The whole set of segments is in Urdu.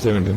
17।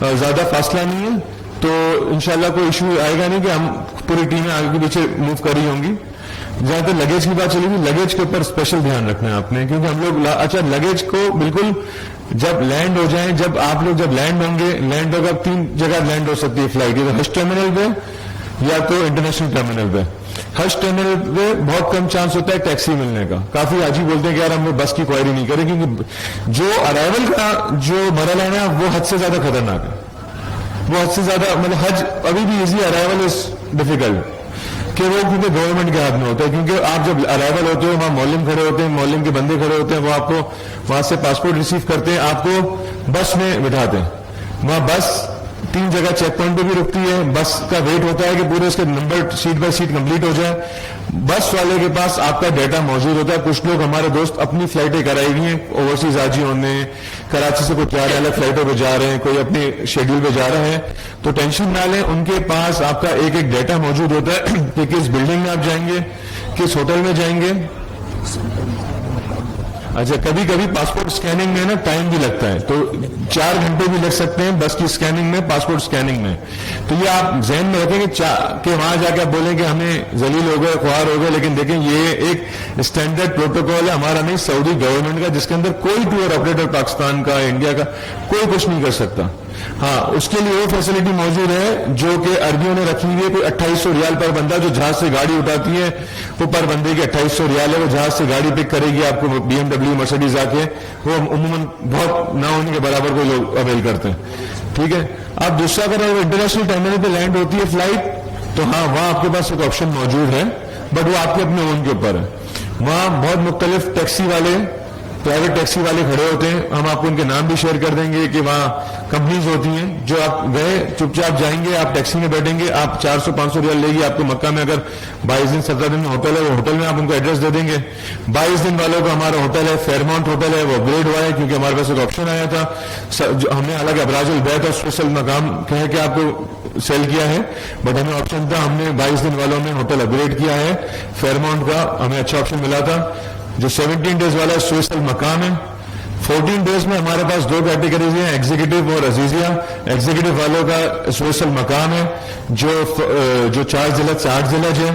زیادہ فاصلہ نہیں ہے تو انشاءاللہ کوئی ایشو آئے گا نہیں کہ ہم پوری ٹیمیں آگے پیچھے موو کر رہی ہوں گی. جہاں تک لگیج کی بات چلے گی, لگیج کے اوپر اسپیشل دھیان رکھنا ہے آپ نے, کیونکہ ہم لوگ اچھا لگیج کو بالکل جب لینڈ ہو جائیں, جب آپ لوگ جب لینڈ ہوں گے, لینڈ ہوگا 3 جگہ لینڈ ہو سکتی ہے فلائٹ, یا تو حج ٹرمینل پہ یا تو انٹرنیشنل ٹرمینل پہ. حج ٹرمینل پہ بہت کم چانس ہوتا ہے ٹیکسی ملنے کا, کافی حاجی بولتے ہیں کہ یار ہم بس کی کوئری نہیں کریں, کیونکہ جو ارائیول کا جو مرحلہ ہے نا وہ حد سے زیادہ خطرناک ہے, وہ حد سے زیادہ مطلب حج ابھی بھی ایزی, ارائیول از ڈیفیکلٹ کہ وہ کیونکہ گورنمنٹ کے ہاتھ میں ہوتا ہے, کیونکہ آپ جب ارائیول ہوتے ہو وہاں مولم کھڑے ہوتے ہیں, مولم کے بندے کھڑے ہوتے ہیں, وہ آپ کو وہاں سے پاسپورٹ ریسیو کرتے ہیں, آپ کو بس میں بٹھاتے ہیں, وہاں بس 3 جگہ چیک پوائنٹ پہ بھی رکتی ہے, بس کا ویٹ ہوتا ہے کہ پورے اس کے number seat by seat complete ہو جائے, بس والے کے پاس آپ کا ڈیٹا موجود ہوتا ہے. کچھ لوگ ہمارے دوست اپنی فلائٹیں کرائی ہوئی ہیں, اوورسیز حاجی ہونے, کراچی سے کوئی جا رہے ہیں الگ فلائٹوں پہ جا رہے ہیں, کوئی اپنے شیڈول پہ جا رہے ہیں, تو ٹینشن نہ لیں, ان کے پاس آپ کا ایک ایک ڈیٹا موجود ہوتا ہے کہ کس بلڈنگ میں آپ جائیں گے, کس ہوٹل میں جائیں گے. اچھا کبھی کبھی پاسپورٹ اسکیننگ میں نا ٹائم بھی لگتا ہے, تو 4 گھنٹے بھی لگ سکتے ہیں بس کی اسکیننگ میں, پاسپورٹ اسکیننگ میں. تو یہ آپ ذہن میں رکھیں کہ وہاں جا کے آپ بولیں کہ ہمیں ذلیل ہو گئے, خوار ہو گئے, لیکن دیکھیں یہ ایک اسٹینڈرڈ پروٹوکول ہے ہمارا نہیں, سعودی گورنمنٹ کا, جس کے اندر کوئی ٹور آپریٹر پاکستان کا انڈیا کا کوئی کچھ نہیں کر سکتا. ہاں اس کے لیے وہ فیسلٹی موجود ہے جو کہ عربیوں نے رکھی ہوئی ہے. کوئی 2800 ریال پر بندہ جو جہاز سے گاڑی اٹھاتی ہے, وہ پر بندے کے 2800 ریال ہے, وہ جہاز سے گاڑی پک کرے گی آپ کو, BMW مرسڈیز آ کے, وہ عموماً بہت نہ ہونے کے برابر کوئی لوگ اویل کرتے ہیں. ٹھیک ہے. اب دوسرا اگر وہ انٹرنیشنل ٹرمینل پہ لینڈ ہوتی ہے فلائٹ, تو ہاں وہاں آپ کے پاس ایک آپشن موجود ہے, بٹ وہ آپ کے اپنے اون کے اوپر ہے. وہاں بہت مختلف ٹیکسی والے, پرائیویٹ ٹیکسی والے کھڑے ہوتے ہیں, ہم آپ کو ان کے نام بھی شیئر کر دیں گے کہ وہاں کمپنیز ہوتی ہیں جو آپ گئے چپ چاپ جائیں گے, آپ ٹیکسی میں بیٹھیں گے, آپ 400-500 ریال لے گی آپ کو مکہ میں, اگر 22 دن 17 دن میں ہوٹل ہے, وہ ہوٹل میں آپ ان کو ایڈریس دے دیں گے. 22 دن والوں کا ہمارا ہوٹل ہے فیئرماؤنٹ ہوٹل ہے, وہ اپگریڈ ہوا ہے کیونکہ ہمارے پاس ایک آپشن آیا تھا, ہم نے حالانکہ ابراج البیت اور اسپیشل مقام کہہ کے آپ کو سیل کیا ہے, بٹ ہمیں آپشن تھا, ہم نے 22 دن والوں میں ہوٹل اپگریڈ کیا ہے فیئرماؤنٹ کا, ہمیں اچھا آپشن ملا تھا. جو 17 ڈیز والا سویسل مقام ہے, 14 ڈیز میں ہمارے پاس 2 کیٹیگریز ہیں, ایگزیکٹو اور عزیزیہ. ایگزیکٹو والوں کا سویسل مقام ہے جو 4 ذلت سے 8 ذلت ہے,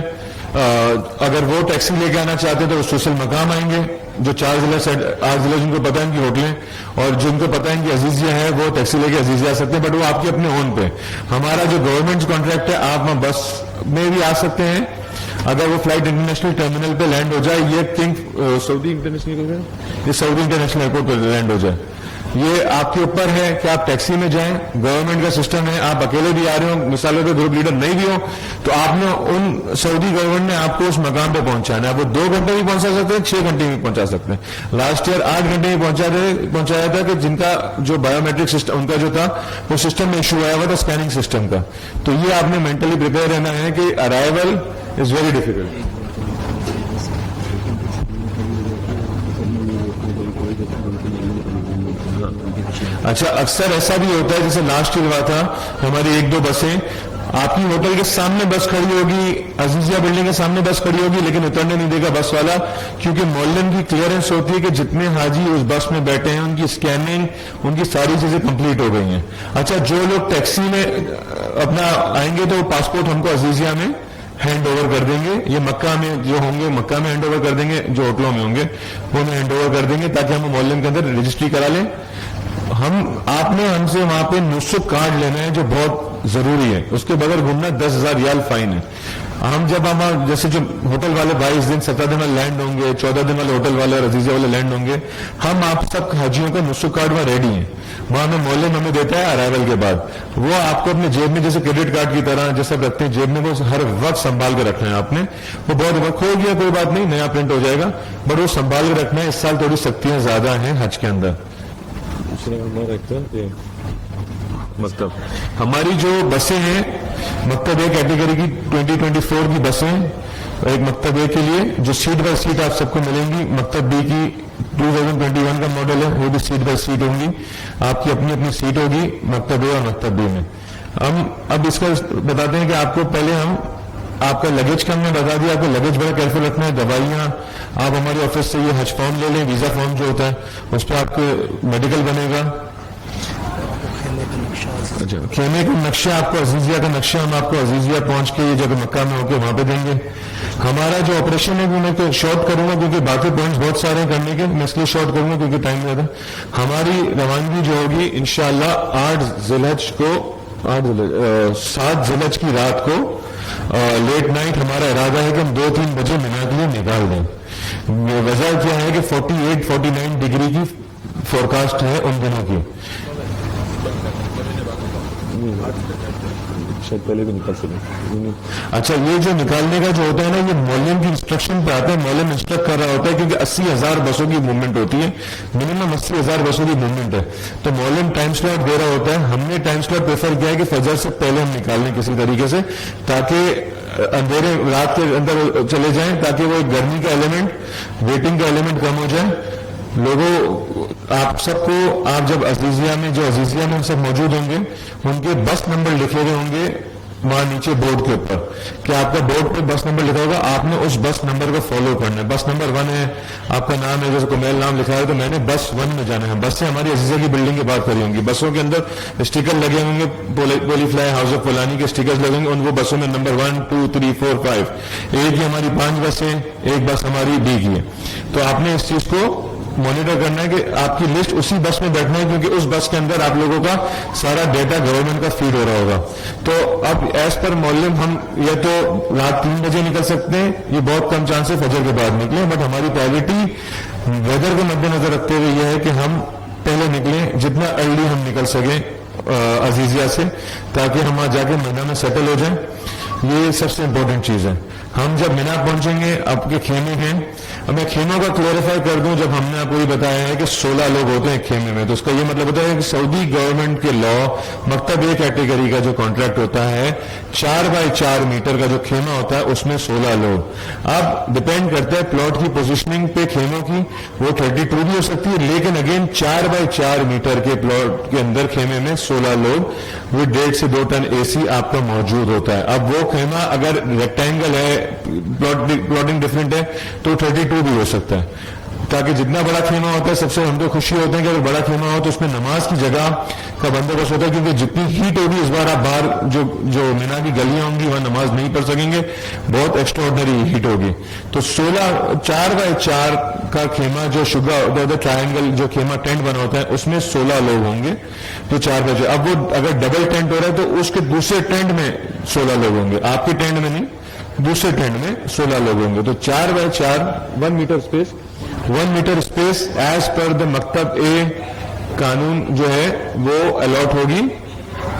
اگر وہ ٹیکسی لے کے آنا چاہتے ہیں تو وہ سویسل مقام آئیں گے, جو 4 ذلت سے 8 ذلت جن کو پتہ ہے ان کی ہوٹلیں, اور جن کو پتہ ہے کہ عزیزیہ ہے وہ ٹیکسی لے کے عزیزیہ آ سکتے ہیں, بٹ وہ آپ کے اپنے اون پہ. ہمارا جو گورنمنٹ کانٹریکٹ ہے, آپ وہاں بس میں بھی آ سکتے ہیں اگر وہ فلائٹ انٹرنیشنل ٹرمینل پہ لینڈ ہو جائے, یہ سعودی انٹرنیشنل, یہ سعودی انٹرنیشنل ایئرپورٹ پہ لینڈ ہو جائے, یہ آپ کے اوپر ہے کہ آپ ٹیکسی میں جائیں. گورنمنٹ کا سسٹم ہے, آپ اکیلے بھی آ رہے ہوں, مثالوں کے گروپ لیڈر نہیں بھی ہوں, تو آپ نے ان سعودی گورنمنٹ نے آپ کو اس مقام پہ پہنچانا ہے. وہ 2 گھنٹے بھی پہنچا سکتے ہیں, 6 گھنٹے بھی پہنچا سکتے ہیں. لاسٹ ایئر 8 گھنٹے بھی پہنچایا تھا, کہ جن کا جو بایو میٹرک سسٹم ان کا جو تھا وہ سسٹم میں ایشو آیا ہوا تھا اسکیننگ سسٹم کا. تو یہ آپ نے مینٹلی پریپیئر رہنا ہے کہ ارائیول از ویری ڈیفیکلٹ. اچھا اکثر ایسا بھی ہوتا ہے, جیسے لاسٹ ایئر ہوا تھا, ہماری 1-2 بسیں آپ کی ہوٹل کے سامنے بس کھڑی ہوگی, عزیزیہ بلڈنگ کے سامنے بس کھڑی ہوگی, لیکن اترنے نہیں دے گا بس والا, کیونکہ مولن کی کلیئرنس ہوتی ہے کہ جتنے حاجی اس بس میں بیٹھے ہیں ان کی اسکیننگ, ان کی ساری چیزیں کمپلیٹ ہو گئی ہیں. اچھا جو لوگ ٹیکسی میں اپنا آئیں گے تو پاسپورٹ ہم کو عزیزیہ میں ہینڈ اوور کر دیں گے, یہ مکہ میں جو ہوں گے مکہ میں ہینڈ اوور کر دیں گے, جو ہوٹلوں میں ہوں گے وہ ہمیں ہینڈ اوور کر دیں گے, تاکہ ہم مولن کے اندر رجسٹری کرا لیں. آپ نے ہم سے وہاں پہ نسخ کارڈ لینا ہے جو بہت ضروری ہے, اس کے بغیر گھومنا 10,000 ریال فائن ہے. ہم جب ہم جیسے جو ہوٹل والے 22 دن 17 دن والے لینڈ ہوں گے, 14 دن والے ہوٹل والے اور عزیزیہ والے لینڈ ہوں گے, ہم آپ سب حاجیوں کا نسخ کارڈ وہاں ریڈی ہیں, وہاں ہمیں مولن ہمیں دیتا ہے ارائیول کے بعد, وہ آپ کو اپنے جیب میں جیسے کریڈٹ کارڈ کی طرح جیسے رکھتے ہیں جیب میں, وہ ہر وقت سنبھال کے رکھنا ہے آپ نے. وہ بہت کھو گیا کوئی بات نہیں, نیا پرنٹ ہو جائے گا, بٹ وہ سنبھال کے رکھنا ہے. اس سال تھوڑی سختیاں زیادہ ہیں حج کے اندر. مکتب ہماری جو بسیں ہیں, مکتب اے کیٹیگری کی 2024 کی بسیں, ایک مکتب اے کے لیے جو سیٹ بائی سیٹ آپ سب کو ملیں گی. مکتب بی کی 2021 کا ماڈل ہے, وہ بھی سیٹ بائی سیٹ ہوں گی, آپ کی اپنی اپنی سیٹ ہوگی مکتب اے اور مکتب بی میں. ہم اب اس کا بتاتے ہیں کہ آپ کو پہلے ہم آپ کا لگیج کا ہم نے بتا دیا, آپ کو لگیج بڑا کیئرفل رکھنا ہے. دوائیاں آپ ہمارے آفس سے یہ حج فارم لے لیں, ویزا فارم جو ہوتا ہے اس پہ آپ کو میڈیکل بنے گا. اچھا خیمے کا نقشہ آپ کو عزیزیہ کا نقشہ ہم آپ کو عزیزیہ پہنچ کے یہ جگہ مکہ میں ہو کے وہاں پہ دیں گے. ہمارا جو آپریشن ہے وہ میں تو شارٹ کروں گا کیونکہ باقی پوائنٹس بہت سارے ہیں کرنے کے, میں اس لیے شارٹ کروں گا کیونکہ ٹائم زیادہ. ہماری روانگی جو ہوگی انشاءاللہ 7 ذی الحج کی رات کو لیٹ نائٹ ہمارا ارادہ ہے کہ ہم 2-3 بجے مینا کے لیے نکال دیں. وجہ کیا ہے کہ 48-49 ڈگری کی فورکاسٹ ہے ان دنوں کی. شاید پہلے بھی نکل سکیں. اچھا یہ جو نکالنے کا جو ہوتا ہے نا یہ مولم کی انسٹرکشن پہ آتا ہے. مولم انسٹرکٹ کر رہا ہوتا ہے کیونکہ 80,000 بسوں کی موومنٹ ہوتی ہے, منیمم 80,000 بسوں کی موومنٹ ہے. تو مولم ٹائم سلاٹ دے رہا ہوتا ہے. ہم نے ٹائم سلاٹ پریفر کیا ہے کہ فجر سے پہلے ہم نکال لیں کسی طریقے سے تاکہ اندھیرے رات کے اندر چلے جائیں, تاکہ وہ گرمی کا ایلیمنٹ ویٹنگ کا ایلیمنٹ کم ہو جائے. لوگوں آپ سب کو آپ جب عزیزیہ میں جو عزیزیہ میں ہم سب موجود ہوں گے ان کے بس نمبر لکھے ہوئے ہوں گے وہاں نیچے بورڈ کے اوپر کہ آپ کا بورڈ پہ بس نمبر لکھا ہوگا, آپ نے اس بس نمبر کو فالو کرنا ہے. بس نمبر 1 ہے, آپ کا نام ہے, جیسے کومیل نام لکھا ہے تو میں نے بس 1 میں جانا ہے. بس سے ہماری عزیزیہ کی بلڈنگ کی بات کری ہوں گی. بسوں کے اندر اسٹیکر لگے ہوں گے, پولی فلائی ہاؤس آف فلانی کے اسٹیکر لگیں گے, ان وہ بسوں میں نمبر 1 2 3 4 5 ایک ہی ہماری 5 بسیں, ایک بس ہماری بی کی ہے. تو آپ نے اس چیز کو مانیٹر کرنا ہے کہ آپ کی لسٹ اسی بس میں بیٹھنا ہے کیونکہ اس بس کے اندر آپ لوگوں کا سارا ڈیٹا گورنمنٹ کا فیڈ ہو رہا ہوگا. تو اب ایز پر مولم ہم یا تو رات 3 بجے نکل سکتے ہیں, یہ بہت کم چانس ہے فجر کے بعد نکلیں, بٹ ہماری پرائیورٹی ویدر کو مد نظر رکھتے ہوئے یہ ہے کہ ہم پہلے نکلیں جتنا ارلی ہم نکل سکیں عزیزیہ سے تاکہ ہم وہاں جا کے مینا میں سیٹل ہو جائیں. یہ سب سے امپورٹنٹ چیز ہے. ہم جب مینا پہنچیں گے آپ کے خیمے ہیں, اب میں خیموں کا کلیریفائی کر دوں. جب ہم نے آپ کو یہ بتایا ہے کہ 16 لوگ ہوتے ہیں خیمے میں, تو اس کا یہ مطلب ہوتا ہے کہ سعودی گورنمنٹ کے لا مکتب اے کیٹیگری کا جو کانٹریکٹ ہوتا ہے 4x4 میٹر کا جو خیمہ ہوتا ہے اس میں 16 لوگ. اب ڈپینڈ کرتا ہے پلاٹ کی پوزیشننگ پہ خیموں کی, وہ 32 بھی ہو سکتی ہے, لیکن اگین 4x4 میٹر کے پلاٹ کے اندر خیمے میں 16 لوگ ود 1.5 سے 2 ٹن اے سی آپ کا موجود ہوتا ہے. اب وہ خیمہ اگر ریکٹینگل ہے, پلاٹنگ ڈفرینٹ ہے, تو 32 بھی ہو سکتا ہے. تاکہ جتنا بڑا خیمہ ہوتا ہے سب سے ہم تو خوشی ہوتے ہیں کہ اگر بڑا خیمہ ہو تو اس میں نماز کی جگہ کا بندوبست ہوتا ہے, کیونکہ جتنی ہیٹ ہوگی اس بار آپ باہر جو مینا کی گلیاں ہوں گی وہاں نماز نہیں پڑھ سکیں گے, بہت ایکسٹرا آرڈنری ہیٹ ہوگی. تو 4x4 کا خیمہ جو شگا ہوتا ہے ٹرائنگل جو خیمہ ٹینٹ بنا ہوتا ہے اس میں 16 لوگ ہوں گے. تو 4x4 اب وہ اگر ڈبل ٹینٹ ہو رہا ہے تو اس کے دوسرے ٹینٹ میں 16 لوگ ہوں گے, آپ کے ٹینٹ میں نہیں, دوسرے ٹینٹ میں 16 لوگ ہوں گے. تو 4x4 1 metre space as per the مکتب اے قانون جو ہے وہ الاٹ ہوگی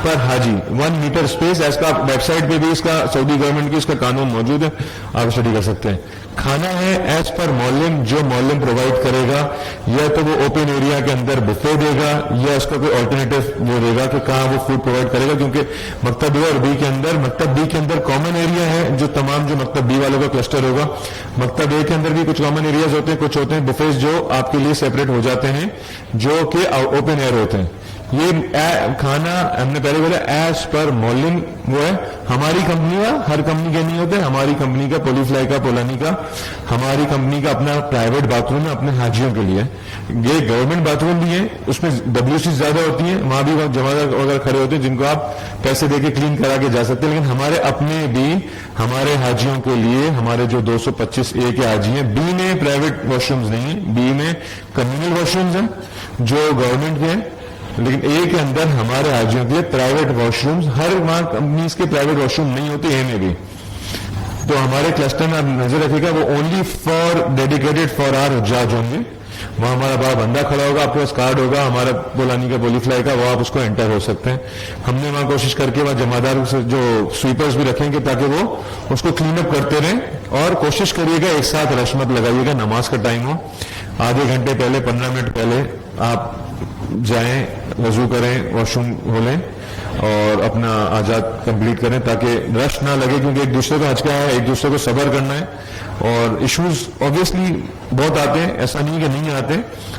پر حاجی. 1 میٹر اسپیس ایز کا ویب سائٹ پہ بھی اس کا سعودی گورنمنٹ کی اس کا قانون موجود ہے, آپ اسٹڈی کر سکتے ہیں. کھانا ہے ایز پر مولم, جو مولم پرووائڈ کرے گا یا تو وہ اوپن ایریا کے اندر بفے دے گا یا اس کا کوئی آلٹرنیٹو وہ دے گا کہ کہاں وہ فوڈ پرووائڈ کرے گا, کیونکہ مکتب اے اور بی کے اندر, مکتب بی کے اندر کامن ایریا ہے جو تمام جو مکتب بی والوں کا کلسٹر ہوگا. مکتب اے کے اندر بھی کچھ کامن ایریاز ہوتے ہیں, کچھ ہوتے ہیں بفیز جو آپ کے لیے سیپریٹ ہو جاتے ہیں جو کہ اوپن ایئر ہوتے ہیں. یہ کھانا ہم نے پہلے بولا ایز پر مولم وہ ہے ہماری کمپنی کا, ہر کمپنی کے نہیں ہوتے, ہماری کمپنی کا پولی فلائی کا پولانی کا ہماری کمپنی کا اپنا پرائیویٹ باتھ روم ہے اپنے حاجیوں کے لیے. یہ گورنمنٹ باتھ روم بھی ہیں, اس میں WC زیادہ ہوتی ہیں, وہاں بھی جماعت وغیرہ کھڑے ہوتے ہیں جن کو آپ پیسے دے کے کلین کرا کے جا سکتے ہیں. لیکن ہمارے اپنے بھی ہمارے حاجیوں کے لیے ہمارے جو 225A کے حاجی ہیں, بی میں پرائیویٹ واش رومز نہیں ہیں, بی میں کمیونل واش رومز ہیں جو گورنمنٹ کے ہیں, لیکن اے کے اندر ہمارے حاجیوں کے لیے پرائیویٹ واش رومز, ہر وہاں کمپنیز کے پرائیویٹ واش روم نہیں ہوتے اے میں بھی. تو ہمارے کلسٹر میں آپ نظر رکھیے گا وہ only for dedicated for our حجاج ہوں گے. وہاں ہمارا بڑا بندہ کھڑا ہوگا, آپ کے پاس کارڈ ہوگا ہمارا بولانی کا پولی فلائی کا, وہ آپ اس کو انٹر ہو سکتے ہیں. ہم نے وہاں کوشش کر کے وہاں جمعدار سے جو سویپرز بھی رکھیں گے تاکہ وہ اس کو کلین اپ کرتے رہیں, اور کوشش کریے گا ایک ساتھ رش مت لگائیے گا, نماز کا ٹائم ہو آدھے گھنٹے پہلے 15 منٹ پہلے آپ جائیں, وضو کریں, واش روم ہو لیں اور اپنا حاجات کمپلیٹ کریں تاکہ رش نہ لگے, کیونکہ ایک دوسرے کا حج کا ہے, ایک دوسرے کو صبر کرنا ہے. اور ایشوز اوبیسلی بہت آتے ہیں, ایسا نہیں کہ نہیں آتے,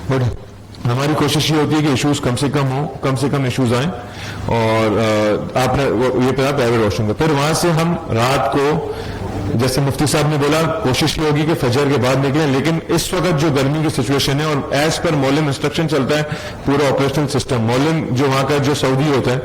بٹ ہماری کوشش یہ ہوتی ہے کہ ایشوز کم سے کم ہوں, کم سے کم ایشوز آئیں. اور آپ نے یہ پہلا پرائیویٹ واش روم کا, پھر وہاں سے ہم رات کو جیسے مفتی صاحب نے بولا کوشش یہ ہوگی کہ فجر کے بعد نکلیں, لیکن اس وقت جو گرمی کی سچویشن ہے اور ایز پر مولم انسٹرکشن چلتا ہے پورا آپریشنل سسٹم, مولم جو وہاں کا جو سعودی ہوتا ہے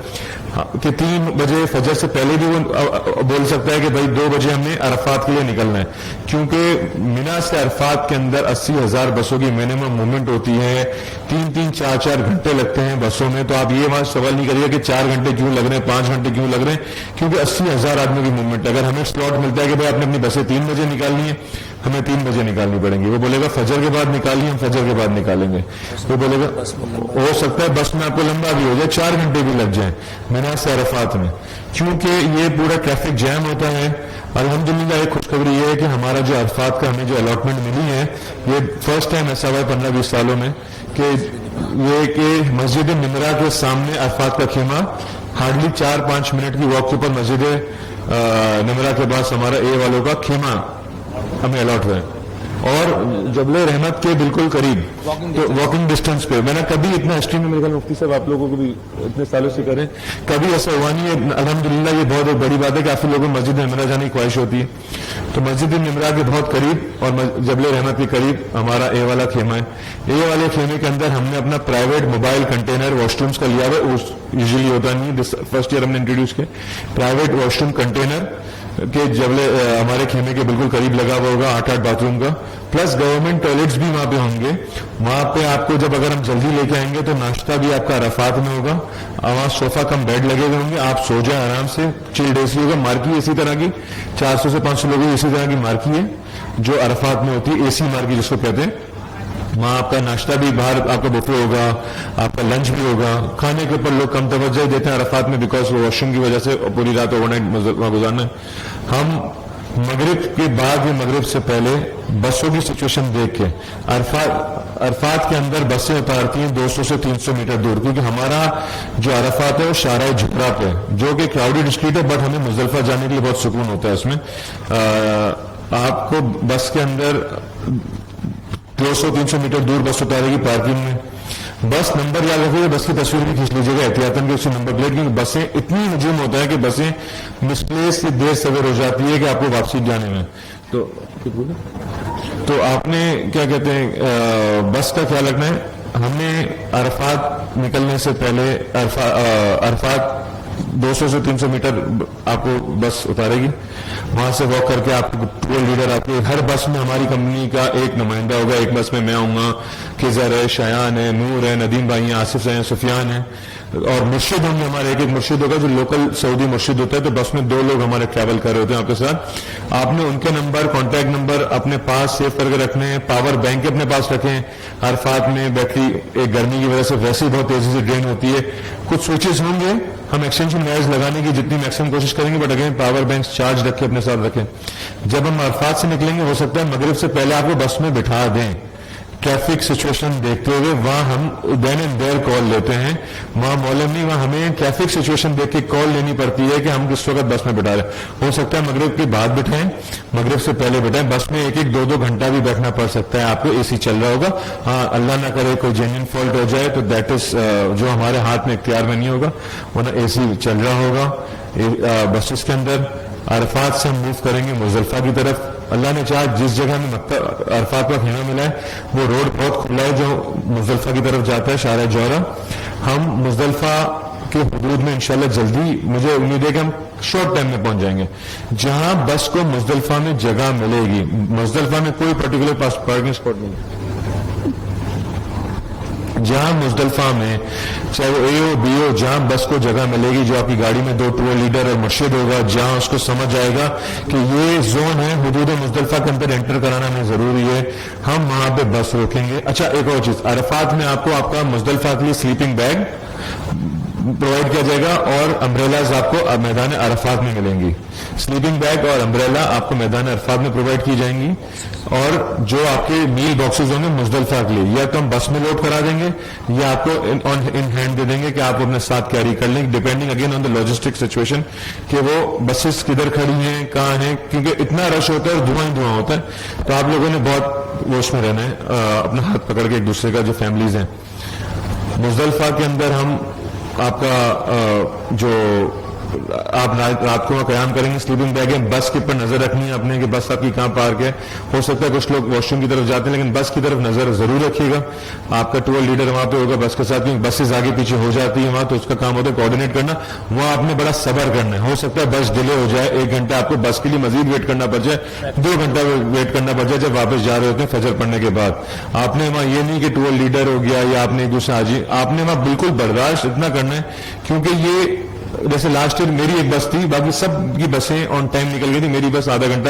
کہ 3 بجے فجر سے پہلے بھی وہ بول سکتا ہے کہ بھائی 2 بجے ہم نے عرفات کے لیے نکلنا ہے, کیونکہ مینا سے عرفات کے اندر 80,000 بسوں کی منیمم موومنٹ ہوتی ہے, 3-3 4-4 گھنٹے لگتے ہیں بسوں میں. تو آپ یہ وہاں سوال نہیں کریے کہ 4 گھنٹے کیوں لگ رہے ہیں, 5 گھنٹے کیوں لگ رہے ہیں, کیونکہ 80,000 آدمیوں کی موومنٹ. اگر ہمیں سلاٹ ملتا ہے کہ بھائی آپ نے اپنی بسیں 3 بجے نکالنی ہے, ہمیں 3 بجے نکالنی پڑیں گی, وہ بولے گا فجر کے بعد نکالیے, ہم فجر کے بعد نکالیں گے. وہ بولے گا ہو سکتا ہے بس میں آپ کو لمبا بھی ہو جائے, 4 گھنٹے بھی لگ جائیں مینا سے عرفات میں, کیونکہ یہ پورا ٹریفک جیم ہوتا ہے. الحمدللہ ایک خوشخبری یہ ہے کہ ہمارا جو عرفات کا ہمیں جو الاٹمنٹ ملی ہے, یہ فرسٹ ٹائم ایسا ہوا ہے 15-20 سالوں میں کہ یہ کہ مسجد نمرا کے سامنے عرفات کا خیمہ ہارڈلی 4-5 منٹ کی واک کے اوپر مسجد نمرا کے پاس ہمارا اے والوں کا خیمہ ہمیں الاٹ ہوا ہے, اور جبل رحمت کے بالکل قریب واکنگ ڈسٹینس پہ. میں نے کبھی اتنا ہسٹری میں میرے خیال مفتی صاحب آپ لوگوں کو بھی اتنے سالوں سے کریں, کبھی ایسا ہوا نہیں ہے. الحمدللہ یہ بہت ایک بڑی بات ہے, کافی لوگوں کو مسجد نمرا جانے کی خواہش ہوتی ہے. تو مسجد نمرا کے بہت قریب اور جبل رحمت کے قریب ہمارا اے والا خیمہ ہے. اے والے خیمے کے اندر ہم نے اپنا private mobile container wash rooms کا لیا ہوا ہے, یوزلی ہوتا نہیں ہے, فرسٹ ایئر ہم نے انٹروڈیوس کیا پرائیویٹ واش روم کنٹینر کہ جبل ہمارے خیمے کے بالکل قریب لگا ہوا ہوگا, 8 باتھ روم کا, پلس گورنمنٹ ٹوائلٹس بھی وہاں پہ ہوں گے. وہاں پہ آپ کو جب اگر ہم جلدی لے کے آئیں گے تو ناشتہ بھی آپ کا عرفات میں ہوگا, وہاں صوفہ کم بیڈ لگے ہوئے ہوں گے, آپ سو جائیں آرام سے, چلڈ اے سی ہوگا. مارکی اسی طرح کی 400 سے 500 لوگوں کی اسی طرح کی مارکی ہے جو عرفات میں ہوتی ہے, اے سی مارکی جس کو کہتے ہیں. وہاں آپ کا ناشتہ بھی باہر آپ کا بفے ہوگا, آپ کا لنچ بھی ہوگا. کھانے کے اوپر لوگ کم توجہ دیتے ہیں عرفات میں بیکاز واش روم کی وجہ سے پوری رات اوور نائٹ وہاں گزارنا ہے. ہم مغرب کے بعد یا مغرب سے پہلے بسوں کی سچویشن دیکھ کے عرفات کے اندر بسیں اتارتی ہیں 200 سے 300 میٹر دور, کیونکہ ہمارا جو عرفات ہے وہ شارع جھکرا پہ جو کہ کراؤڈیڈ اسٹریٹ ہے, بٹ ہمیں مزدلفہ جانے کے لیے بہت سکون ہوتا ہے اس میں. آپ کو بس کے اندر 200-300 میٹر دور بس اتارے گی پارکنگ میں. بس نمبر یاد رکھیے, بس کی تصویر بھی کھینچ لیجیے گا احتیاطاً کہ اس کی نمبر پلیٹ, کیونکہ بسیں اتنی ہجوم ہوتا ہے کہ بسیں مسپلیس کی دیر سویر ہو جاتی ہے کہ آپ کو واپسی جانے میں. تو آپ نے کیا کہتے ہیں بس کا خیال رکھنا ہے. ہم نے عرفات نکلنے سے پہلے عرفات 200 سے 300 میٹر آپ کو بس اتارے گی, وہاں سے واک کر کے آپ کو ٹور لیڈر آپ کے ہر بس میں ہماری کمپنی کا ایک نمائندہ ہوگا. ایک بس میں میں آؤں گا, خضر ہے, شایان ہے, نور ہے, ندیم بھائی ہیں, آصف ہیں, سفیان ہیں, اور مرشد ہوں گے ہمارے. ایک مرشد ہوگا جو لوکل سعودی مرشد ہوتا ہے. تو بس میں 2 لوگ ہمارے ٹریول کر رہے ہوتے ہیں آپ کے ساتھ. آپ نے ان کے نمبر, کانٹیکٹ نمبر اپنے پاس سیو کر کے رکھنے ہیں. پاور بینک اپنے پاس رکھیں. عرفات میں بیٹری ایک گرمی کی وجہ سے ویسے ہی بہت تیزی سے ڈرین ہوتی ہے. کچھ سوئچز ہوں گے, ہم ایکسٹینشن وائرز لگانے کی جتنی میکسیمم کوشش کریں گے, but again power bank charge رکھ کے اپنے ساتھ رکھیں. جب ہم عرفات سے نکلیں گے ہو سکتا ہے مغرب سے پہلے آپ کو بس میں بٹھا دیں. ٹریفک سچویشن دیکھتے ہوئے وہاں ہم دین اینڈ دیر کال لیتے ہیں, وہاں مولم نہیں, وہاں ہمیں ٹریفک سچویشن دیکھ کے کال لینی پڑتی ہے کہ ہم کس وقت بس میں بٹھا رہے. ہو سکتا ہے مغرب کے بعد بٹھائیں, مغرب سے پہلے بٹھائیں. بس میں 1-1 2-2 گھنٹہ بھی بیٹھنا پڑ سکتا ہے آپ کو, اے سی چل رہا ہوگا. ہاں اللہ نہ کرے کوئی جینوئن فالٹ ہو جائے تو دیٹ از جو ہمارے ہاتھ میں اختیار میں نہیں ہوگا, ورنہ اے سی چل رہا ہوگا بسز کے اندر. عرفات سے ہم موو کریں گے مزدلفہ کی طرف. اللہ نے چاہا جس جگہ میں عرفات کا خیمہ ملا ہے وہ روڈ بہت کھلا ہے جو مزدلفہ کی طرف جاتا ہے, شارع جورا. ہم مزدلفہ کے حدود میں انشاءاللہ جلدی, مجھے امید ہے کہ ہم شارٹ ٹائم میں پہنچ جائیں گے. جہاں بس کو مزدلفہ میں جگہ ملے گی, مزدلفہ میں کوئی پرٹیکولر پارکنگ اسپاٹ نہیں ہے, جہاں مزدلفہ میں چاہے وہ اے ہو بی ہو, جہاں بس کو جگہ ملے گی, جو آپ کی گاڑی میں 2 ٹور لیڈر اور مرشد ہوگا, جہاں اس کو سمجھ آئے گا کہ یہ زون ہے حدود مزدلفہ کے اندر انٹر کرانا ہمیں ضروری ہے, ہم وہاں پہ بس روکیں گے. اچھا ایک اور چیز, عرفات میں آپ کو آپ کا مزدلفہ کے لیے سلیپنگ بیگ پرووائڈ کیا جائے گا, اور امبریلاز آپ کو میدان عرفات میں ملیں گی. سلیپنگ بیگ اور امبریلا آپ کو میدان عرفات میں پرووائڈ کی جائیں گی. اور جو آپ کے میل باکسز ہوں گے مزدلفہ کے لیے, یا تو ہم بس میں لوڈ کرا دیں گے یا آپ کو ان ہینڈ دے دیں گے کہ آپ اپنے ساتھ کیری کر لیں, depending again on the logistic situation کہ وہ بسز کدھر کھڑی ہیں, کہاں ہیں, کیونکہ اتنا رش ہوتا ہے اور دھواں ہی دھواں ہوتا ہے. تو آپ لوگوں نے بہت ہوش میں رہنا ہے, اپنا ہاتھ پکڑ کے ایک دوسرے کا, جو فیملیز ہیں. مزدلفہ کے اندر ہم آپ کا جو آپ رات کو قیام کریں گے سلیپنگ بیگ ہے, بس کے اوپر نظر رکھنی ہے اپنے کہ بس آپ کی کہاں پارک ہے. ہو سکتا ہے کچھ لوگ واش روم کی طرف جاتے ہیں لیکن بس کی طرف نظر ضرور رکھیے گا. آپ کا ٹور لیڈر وہاں پہ ہوگا بس کے ساتھ, کیونکہ بسز آگے پیچھے ہو جاتی ہے وہاں, تو اس کا کام ہوتا ہے کوآرڈینیٹ کرنا. وہاں آپ نے بڑا صبر کرنا ہے. ہو سکتا ہے بس ڈیلے ہو جائے, 1 گھنٹہ آپ کو بس کے لیے مزید ویٹ کرنا پڑ جائے, 2 گھنٹہ ویٹ کرنا پڑ جائے جب واپس جا رہے ہوتے ہیں فجر پڑنے کے بعد. آپ نے وہاں یہ نہیں کہ ٹور لیڈر ہو گیا یا آپ نے ایک دوسرے حاجی, آپ نے وہاں بالکل برداشت اتنا کرنا ہے. کیونکہ یہ جیسے لاسٹ ایئر میری ایک بس تھی, باقی سب کی بسیں آن ٹائم نکل گئی تھی, میری بس آدھا گھنٹہ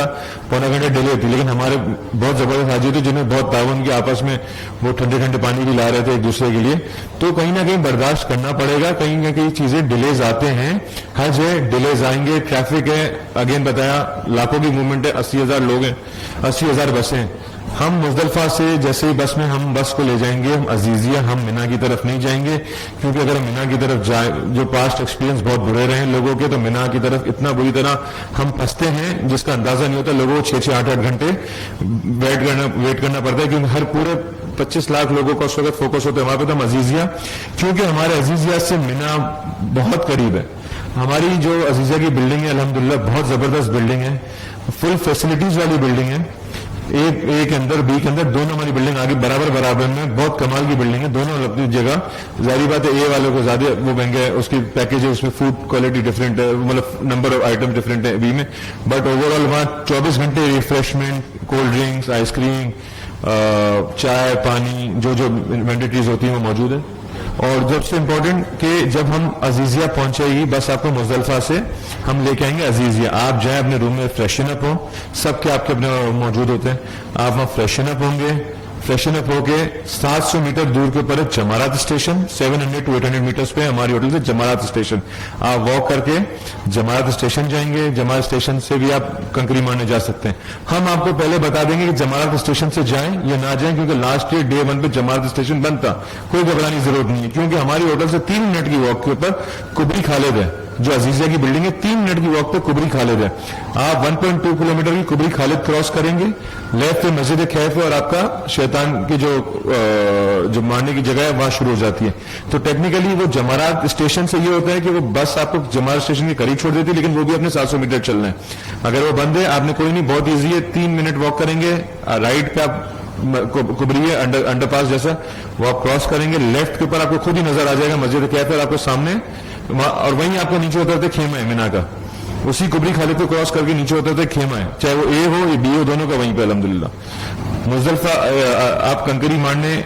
پونا گھنٹہ ڈیلے تھی. لیکن ہمارے بہت زبردست حاجی تھے جنہیں بہت تعاون کیا, آپس میں وہ ٹھنڈے ٹھنڈے پانی بھی لا رہے تھے ایک دوسرے کے لیے. تو کہیں نہ کہیں برداشت کرنا پڑے گا, کہیں نہ کہیں چیزیں ڈیلیز آتے ہیں. حج ہے, ڈیلیز آئیں گے, ٹریفک ہے, اگین بتایا لاکھوں کی موومنٹ ہے, 80,000 لوگ ہیں, 80,000 بسیں. ہم مزدلفہ سے جیسے ہی بس میں ہم بس کو لے جائیں گے, ہم عزیزیہ ہم مینا کی طرف نہیں جائیں گے. کیونکہ اگر ہم مینا کی طرف جائیں, جو پاسٹ ایکسپیرینس بہت برے رہے ہیں لوگوں کے, تو مینا کی طرف اتنا بری طرح ہم پھنستے ہیں جس کا اندازہ نہیں ہوتا. لوگوں کو 6-6 8-8 گھنٹے ویٹ کرنا پڑتا ہے, کیونکہ ہر پورے 25 لاکھ لوگوں کا اس وقت فوکس ہوتا ہے وہاں پہ. تو ہم عزیزیہ, کیونکہ ہمارے عزیزیہ سے مینا بہت قریب ہے. ہماری جو عزیزیہ کی بلڈنگ ہے الحمدللہ بہت زبردست بلڈنگ ہے, فل فیسلٹیز والی بلڈنگ ہے. ایک اندر بی کے اندر دونوں ہماری بلڈنگ آگے برابر میں, بہت کمال کی بلڈنگ ہے دونوں اپنی جگہ. ظاہری بات ہے اے والوں کو زیادہ وہ مہنگا ہے, اس کی پیکیج ہے, اس میں فوڈ کوالٹی ڈفرینٹ ہے, مطلب نمبر آف آئٹم ڈفرینٹ ہے بی میں. بٹ اوور آل وہاں 24 گھنٹے refreshment, cold drinks, ice cream, چائے, پانی, جو مینڈیٹریز ہوتی ہیں وہ موجود ہے. اور سب سے امپورٹنٹ کہ جب ہم عزیزیہ پہنچے گی بس آپ کو مزدلفہ سے ہم لے کے آئیں گے عزیزیہ. آپ جائیں اپنے روم میں فریشن اپ ہوں, سب کے آپ کے اپنے موجود ہوتے ہیں, آپ وہاں فریشن اپ ہوں گے. فریشن اپ ہو کے 700 میٹر دور کے اوپر ہے جمارات اسٹیشن, 700 to 800 میٹرز پہ ہماری ہوٹل سے جمارات اسٹیشن. آپ واک کر کے جمارات اسٹیشن جائیں گے, جمارات اسٹیشن سے بھی آپ کنکری مارنے جا سکتے ہیں. ہم آپ کو پہلے بتا دیں گے کہ جمارات اسٹیشن سے جائیں یا نہ جائیں, کیونکہ لاسٹ ایئر ڈے 1 پہ جمارات اسٹیشن بند تھا. کوئی گھبرانے کی ضرورت نہیں ہے, کیونکہ ہماری ہوٹل سے 3 منٹ کی واک کے اوپر کبری خالد ہے, جو عزیزیہ کی بلڈنگ ہے, 3 منٹ کی واک پہ کبری خالد ہے. آپ 1.2 کلومیٹر کی کبری خالد کراس کریں گے, لیفٹ پہ مسجد خیف ہے اور آپ کا شیطان کی جو مارنے کی جگہ ہے وہاں شروع ہو جاتی ہے. تو ٹیکنیکلی وہ جمارات اسٹیشن سے یہ ہوتا ہے کہ وہ بس آپ کو جمارات اسٹیشن کے قریب چھوڑ دیتی ہے, لیکن وہ بھی اپنے 700 میٹر چلنا ہے. اگر وہ بند ہے آپ نے کوئی نہیں, بہت ایزی ہے, 3 منٹ واک کریں گے, رائٹ پہ آپ کبری ہے انڈر پاس جیسا, وہ آپ کراس کریں گے, لیفٹ کے اوپر آپ کو خود ہی نظر آ جائے گا مسجد کیف ہے آپ کو سامنے, اور وہیں آپ کو نیچے اترتے خیمہ ہے مینا کا. اسی کبری خالد کو کراس کر کے نیچے اترتے خیمہ ہے, چاہے وہ اے ہو یا بی ہو, دونوں کا وہیں پہ الحمدللہ. مزدلفہ آپ کنکری مارنے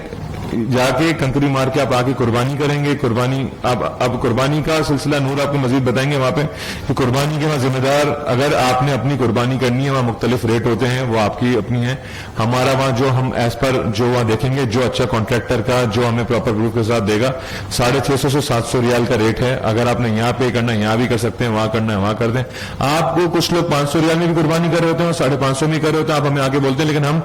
جا کے کنکری مار کے آپ آگے قربانی کریں گے. قربانی اب قربانی کا سلسلہ نور آپ کو مزید بتائیں گے وہاں پہ کہ قربانی کے وہاں ذمہ دار, اگر آپ نے اپنی قربانی کرنی ہے وہاں مختلف ریٹ ہوتے ہیں, وہ آپ کی اپنی ہیں. ہمارا وہاں جو ہم ایز پر جو وہاں دیکھیں گے, جو اچھا کانٹریکٹر کا جو ہمیں پراپر پروف کے ساتھ دے گا, 650 سے 700 ریال کا ریٹ ہے. اگر آپ نے یہاں پے کرنا ہے یہاں بھی کر سکتے ہیں, وہاں کرنا ہے وہاں کر دیں. آپ کو کچھ لوگ 500 ریال میں بھی قربانی کر رہے ہوتے ہیں اور 550 میں کر رہے ہوتے ہیں, آپ ہمیں آگے بولتے ہیں, لیکن ہم